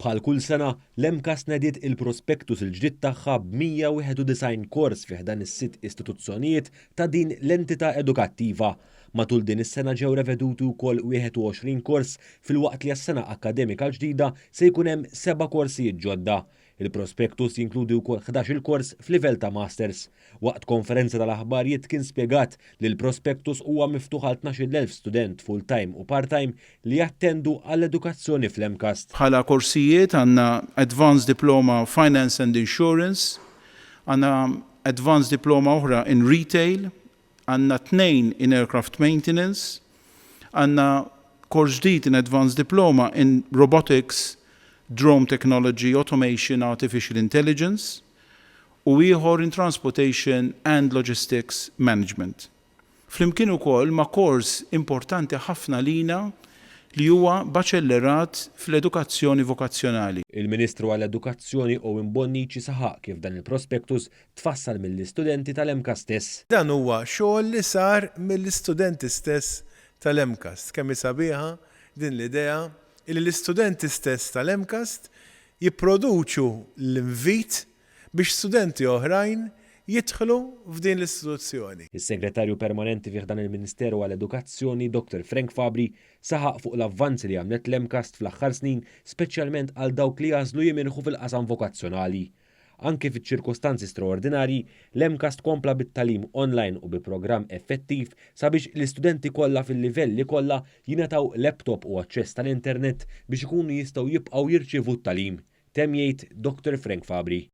Bħal kull sena, l-MCAS nediet il-prospektus il-ġdid tagħha b'191 kors fih dan is-sitt istituzzjonijiet ta' din l-entità edukattiva. Matul din is-sena ġew reveduti wkoll 21 kors fil-waqt li għas-sena akademika ġdida se jkun hemm 7 korsijiet ġodda. Il-prospektus jinkludi wkoll 11 kors f'livell ta' masters. Waqt konferenza tal-aħbarijiet kien spjegat li l-prospektus huwa miftuħ għal 12,000 student full-time u part-time li jattendu għall-edukazzjoni fl-MCAS. Bħala korsijiet għandna Advanced Diploma Finance and Insurance, għandna Advanced Diploma oħra in Retail, għandna 2 in Aircraft Maintenance, għandna kors ġdid in Advanced Diploma in Robotics, Drone Technology, Automation, Artificial Intelligence, u ieħor in Transportation and Logistics Management. Flimkien ukoll ma' kors importanti ħafna lina li huwa baċellerat fl-edukazzjoni vokazzjonali. Il-Ministru għall-Edukazzjoni Owen Bonnici saħaq kif dan il-prospektus tfassal mill-istudenti tal-MCAS stess. Dan huwa xogħol li sar mill-istudenti stess tal-MCAS. Kemm sabiħa din l-idea li l-istudenti stess tal-MCAS jipproduċu l-invit biex studenti oħrajn jidħlu f'din l-istituzzjoni. Is-Segretarju Permanenti fih dan il-Ministeru għall-Edukazzjoni, Dr. Frank Fabri, saħaq fuq l-avvanzi li għamlet l-MCAS fl-aħħar snin, speċjalment għal dawk li jażlu jiminħu fil-qasam vokazzjonali. Anke fiċ-ċirkostanzi straordinarji, l-MCAS kompla bit-talim online u bi programm effettiv sabiex l-istudenti kollha fil-livelli kollha jingħataw laptop u aċċess tal-internet biex ikunu jistgħu jibqgħu jirċievu t-talim. Temm jgħid Dr. Frank Fabri.